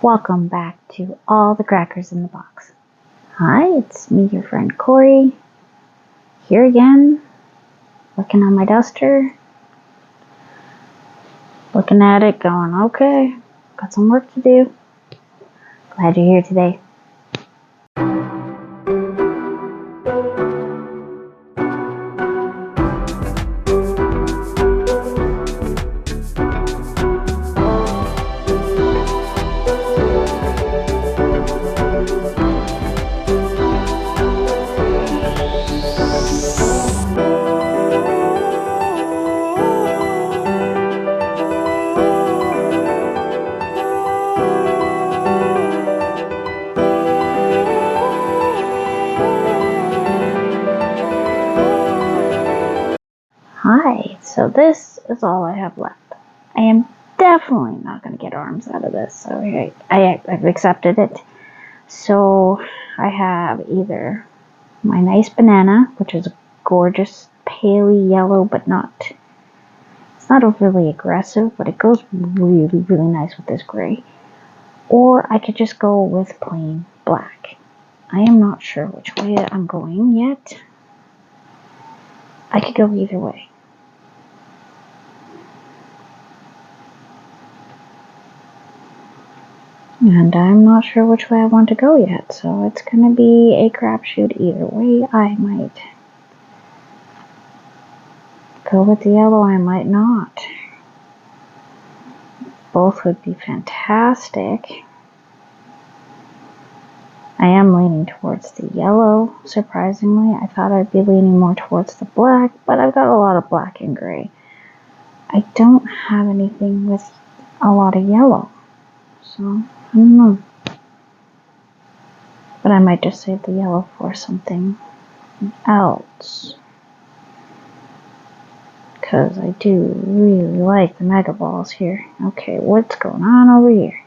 Welcome back to All the Crackers in the Box. Hi, it's me, your friend Corey, here again, looking on my duster, looking at it, going, okay, got some work to do. Glad you're here today. Hi, so this is all I have left. I am definitely not going to get arms out of this, so I've accepted it. So I have either my nice banana, which is a gorgeous paley yellow, but it's not overly aggressive, but it goes really, really nice with this gray. Or I could just go with plain black. I am not sure which way I'm going yet. I could go either way. And I'm not sure which way I want to go yet, so it's going to be a crapshoot either way. I might go with the yellow, I might not. Both would be fantastic. I am leaning towards the yellow, surprisingly. I thought I'd be leaning more towards the black, but I've got a lot of black and gray. I don't have anything with a lot of yellow, so I don't know. But I might just save the yellow for something else, because I do really like the Mega Balls here. Okay, what's going on over here?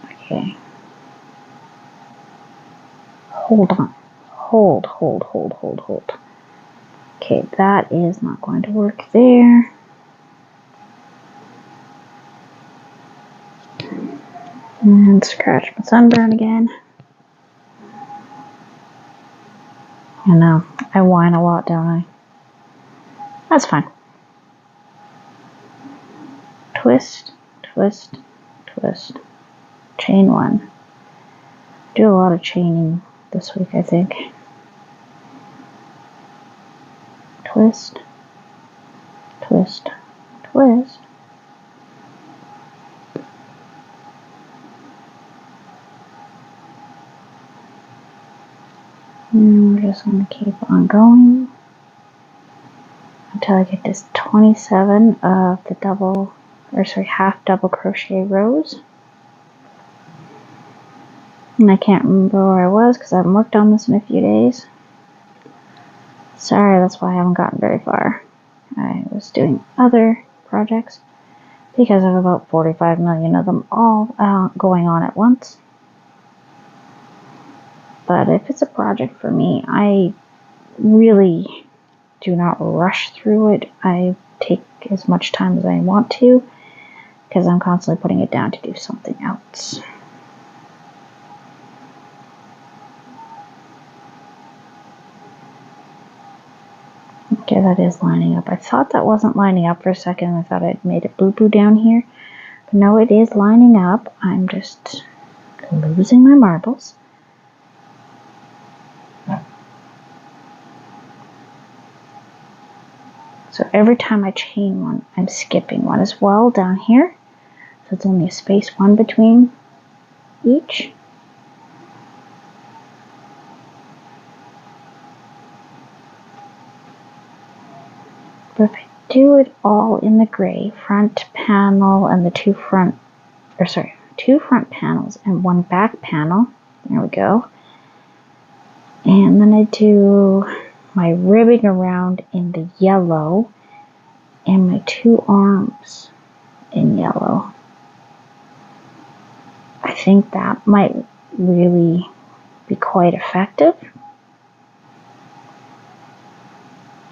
Okay. Hold on. Hold. Okay, that is not going to work there. And scratch my sunburn again. I know, I whine a lot, don't I? That's fine. Twist. Chain one. Do a lot of chaining this week, I think. Twist. And we're just going to keep on going until I get this 27 of the half double crochet rows. And I can't remember where I was because I haven't worked on this in a few days. Sorry, that's why I haven't gotten very far. I was doing other projects because I have about 45 million of them all going on at once. But if it's a project for me, I really do not rush through it. I take as much time as I want to because I'm constantly putting it down to do something else. Okay, that is lining up. I thought that wasn't lining up for a second. I thought I'd made it boo-boo down here. But no, it is lining up. I'm just losing my marbles. So every time I chain one, I'm skipping one as well down here. So it's only a space one between each. But if I do it all in the gray, front panel and the two front panels and one back panel. There we go. And then I do my ribbing around in the yellow and my two arms in yellow. I think that might really be quite effective.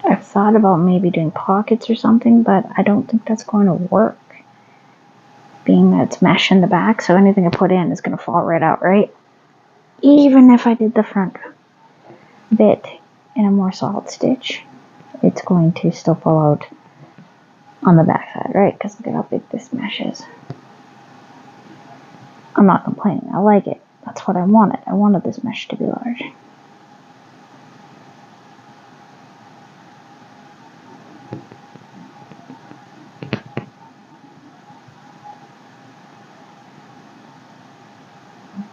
I've thought about maybe doing pockets or something, but I don't think that's going to work. being that it's mesh in the back, so anything I put in is going to fall right out, right? Even if I did the front bit in a more solid stitch, it's going to still fall out on the back side, right? Because look at how big this mesh is. I'm not complaining. I like it. That's what I wanted. I wanted this mesh to be large.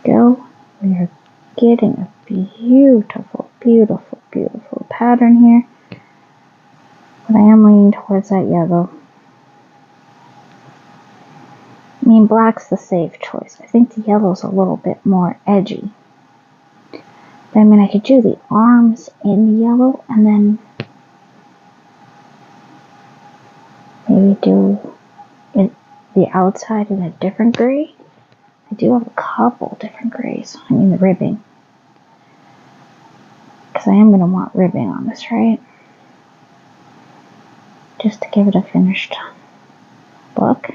Go. We are getting a beautiful, beautiful, beautiful pattern here. But I am leaning towards that yellow. I mean, black's the safe choice. I think the yellow's a little bit more edgy. But I mean, I could do the arms in the yellow and then maybe do the outside in a different gray. I do have a couple different grays. I mean, the ribbing. Because I am going to want ribbing on this, right? Just to give it a finished look.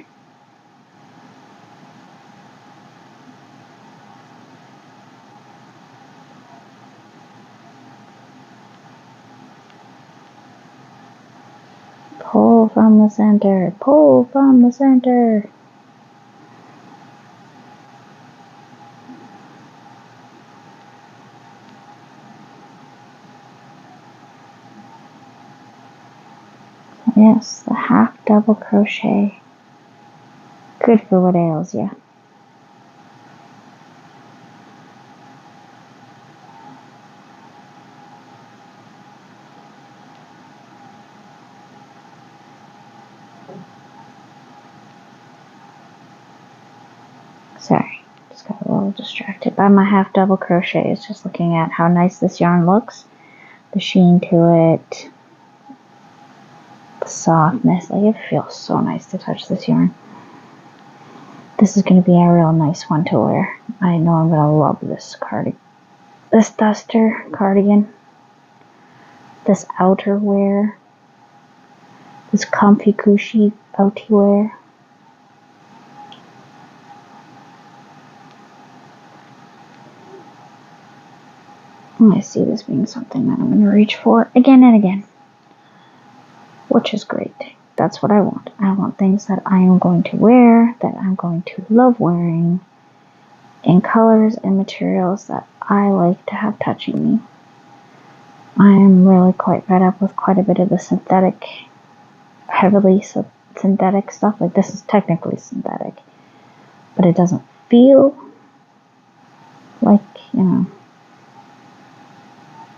Pull from the center. Pull from the center. Yes, the half double crochet. Good for what ails you. Sorry, just got a little distracted by my half double crochet. It's just looking at how nice this yarn looks. The sheen to it. The softness. Like, it feels so nice to touch this yarn. This is going to be a real nice one to wear. I know I'm going to love this cardigan. This duster cardigan. This outerwear. This comfy cushy outerwear. I see this being something that I'm going to reach for again and again. Which is great. That's what I want. I want things that I am going to wear, that I'm going to love wearing, in colors and materials that I like to have touching me. I am really quite fed up with quite a bit of the synthetic, heavily synthetic stuff. Like, this is technically synthetic, but it doesn't feel like, you know,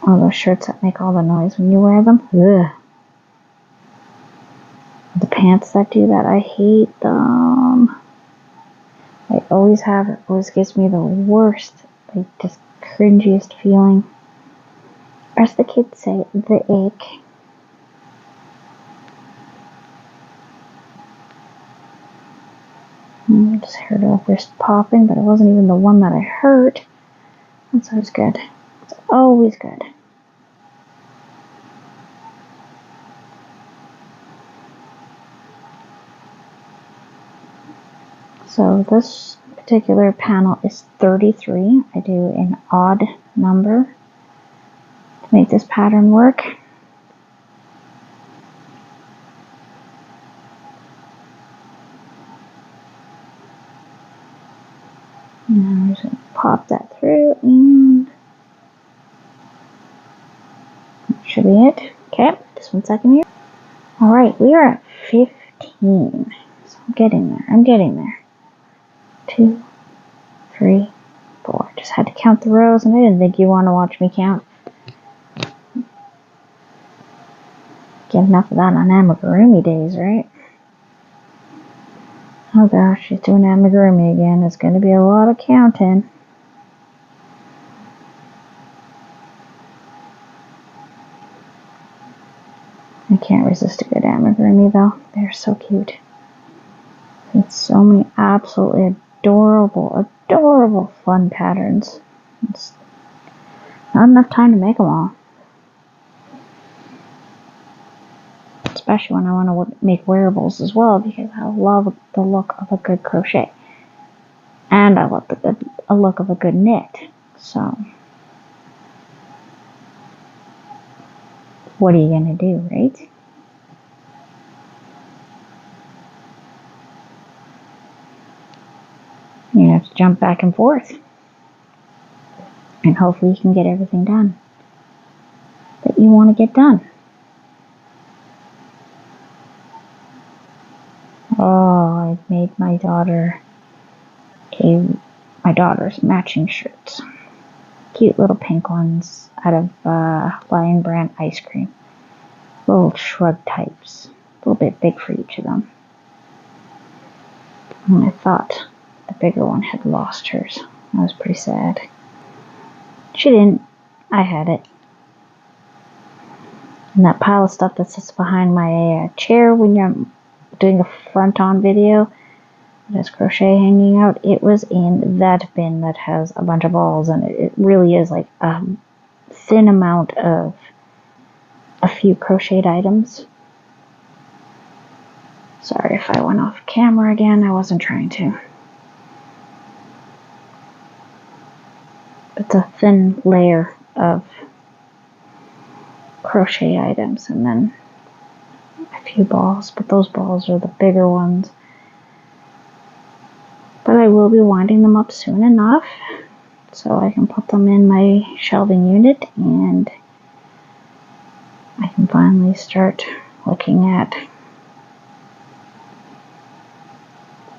all those shirts that make all the noise when you wear them. Ugh. The pants that do that, I hate them. I always have. It always gives me the worst, like, just cringiest feeling. Or as the kids say, the ick. I just heard a wrist popping, but it wasn't even the one that I heard. That's always good. It's always good. So this particular panel is 33. I do an odd number to make this pattern work. Now I'm just going to pop that through, and that should be it. Okay, just 1 second here. Alright, we are at 15. So I'm getting there. I'm getting there. 2, 3, 4. Just had to count the rows, and I didn't think you want to watch me count. Get enough of that on amigurumi days, right? Oh gosh, she's doing amigurumi again. It's going to be a lot of counting. I can't resist a good amigurumi though. They're so cute. It's so many absolutely adorable, adorable fun patterns. It's not enough time to make them all. It's especially when I want to make wearables as well, because I love the look of a good crochet. And I love the look of a good knit. So, what are you going to do, right? You have to jump back and forth. And hopefully you can get everything done that you want to get done. Oh, I made my daughter's matching shirts. Cute little pink ones out of Lion Brand ice cream. Little shrug types. A little bit big for each of them. And I thought the bigger one had lost hers. I was pretty sad. She didn't. I had it. And that pile of stuff that sits behind my chair when you're doing a front-on video that has crochet hanging out, it was in that bin that has a bunch of balls, and it really is like a thin amount of a few crocheted items. Sorry if I went off camera again, I wasn't trying to. It's a thin layer of crochet items, and then a few balls, but those balls are the bigger ones. But I will be winding them up soon enough so I can put them in my shelving unit, and I can finally start looking at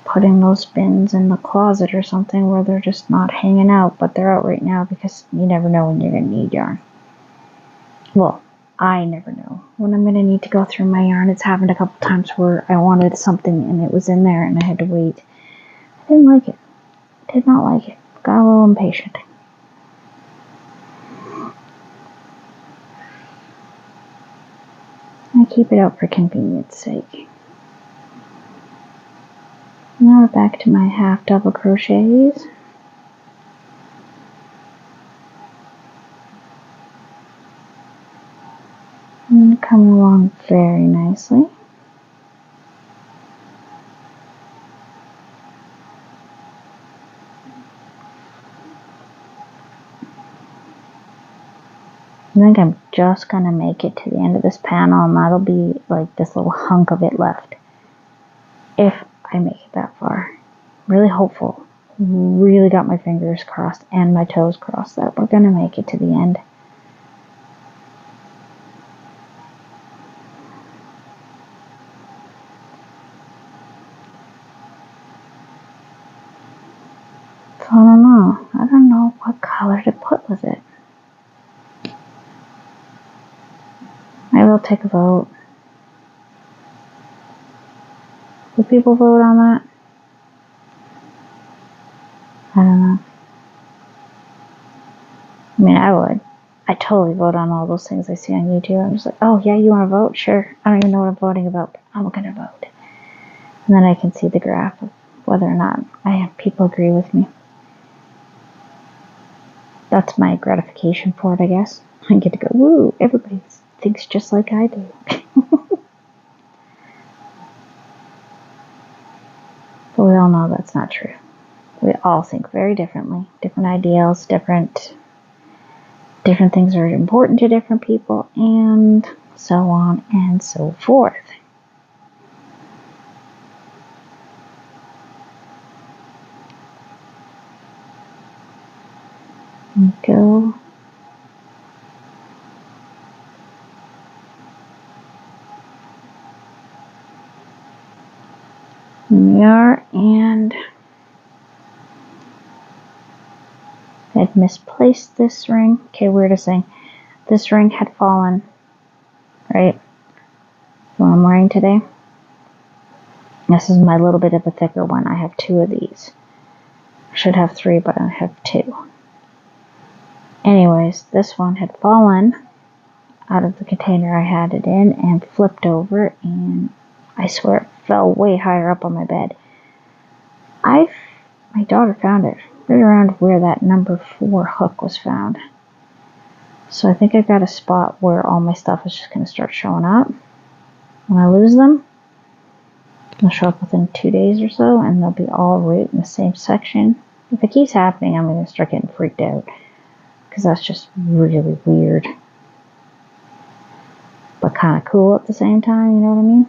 putting those bins in the closet or something where they're just not hanging out, but they're out right now because you never know when you're going to need yarn. Well, I never know when I'm going to need to go through my yarn. It's happened a couple times where I wanted something and it was in there and I had to wait. I didn't like it. Did not like it. Got a little impatient. I keep it out for convenience sake. Now we're back to my half double crochets. And coming along very nicely. I think I'm just going to make it to the end of this panel, and that'll be like this little hunk of it left. If I make it that far. Really hopeful. Really got my fingers crossed and my toes crossed that we're going to make it to the end. So I don't know. I don't know what color to put with it. I will take a vote. Will people vote on that? I don't know. I mean, I would. I totally vote on all those things I see on YouTube. I'm just like, oh yeah, you want to vote? Sure. I don't even know what I'm voting about, but I'm going to vote. And then I can see the graph of whether or not people agree with me. That's my gratification for it, I guess. I get to go, woo, everybody thinks just like I do. But we all know that's not true. We all think very differently. Different ideals, different things are important to different people, and so on and so forth. And go. And we are, and I had misplaced this ring. Okay, weirdest thing. This ring had fallen, right? The one I'm wearing today. This is my little bit of a thicker one. I have 2 of these. I should have 3, but I have 2. Anyways, this one had fallen out of the container I had it in and flipped over, and I swear it fell way higher up on my bed. My daughter found it right around where that number 4 hook was found. So I think I've got a spot where all my stuff is just going to start showing up. When I lose them, they'll show up within 2 days or so, and they'll be all right in the same section. If it keeps happening, I'm going to start getting freaked out, because that's just really weird. But kind of cool at the same time, you know what I mean?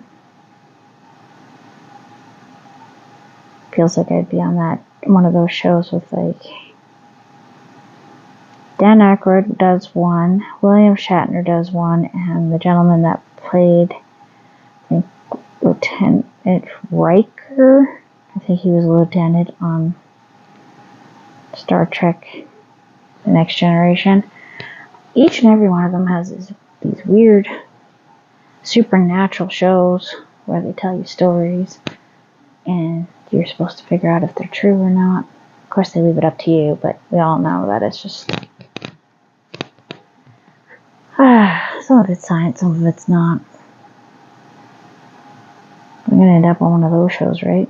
Feels like I'd be on one of those shows with like Dan Aykroyd does one, William Shatner does one, and the gentleman that played, I think, Lieutenant Riker, I think he was a lieutenant on Star Trek The Next Generation. Each and every one of them has these weird supernatural shows where they tell you stories and you're supposed to figure out if they're true or not. Of course, they leave it up to you, but we all know that it's just some of it's science, some of it's not. I'm going to end up on one of those shows, right?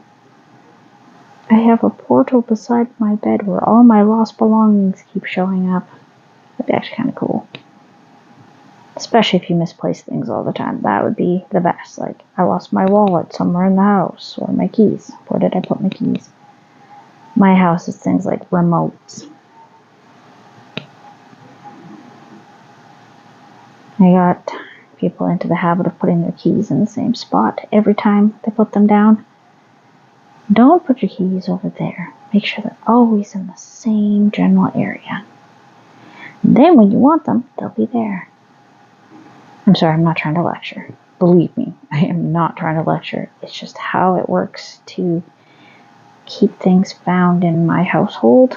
I have a portal beside my bed where all my lost belongings keep showing up. That'd be actually kind of cool. Especially if you misplace things all the time. That would be the best. Like, I lost my wallet somewhere in the house, or my keys. Where did I put my keys? My house is things like remotes. I got people into the habit of putting their keys in the same spot every time they put them down. Don't put your keys over there. Make sure they're always in the same general area. And then when you want them, they'll be there. I'm sorry, I'm not trying to lecture. Believe me, I am not trying to lecture. It's just how it works to keep things found in my household.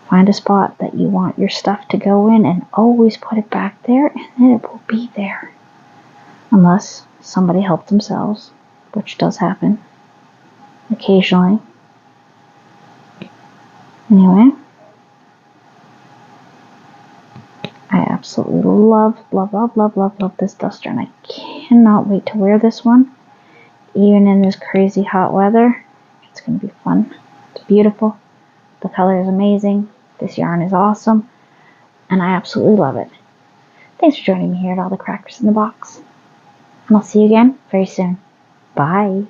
Find a spot that you want your stuff to go in and always put it back there, and then it will be there. Unless somebody helped themselves, which does happen occasionally. Anyway, I absolutely love this duster, and I cannot wait to wear this one. Even in this crazy hot weather, it's going to be fun. It's beautiful. The color is amazing. This yarn is awesome, and I absolutely love it. Thanks for joining me here at All the Crackers in the Box, and I'll see you again very soon. Bye.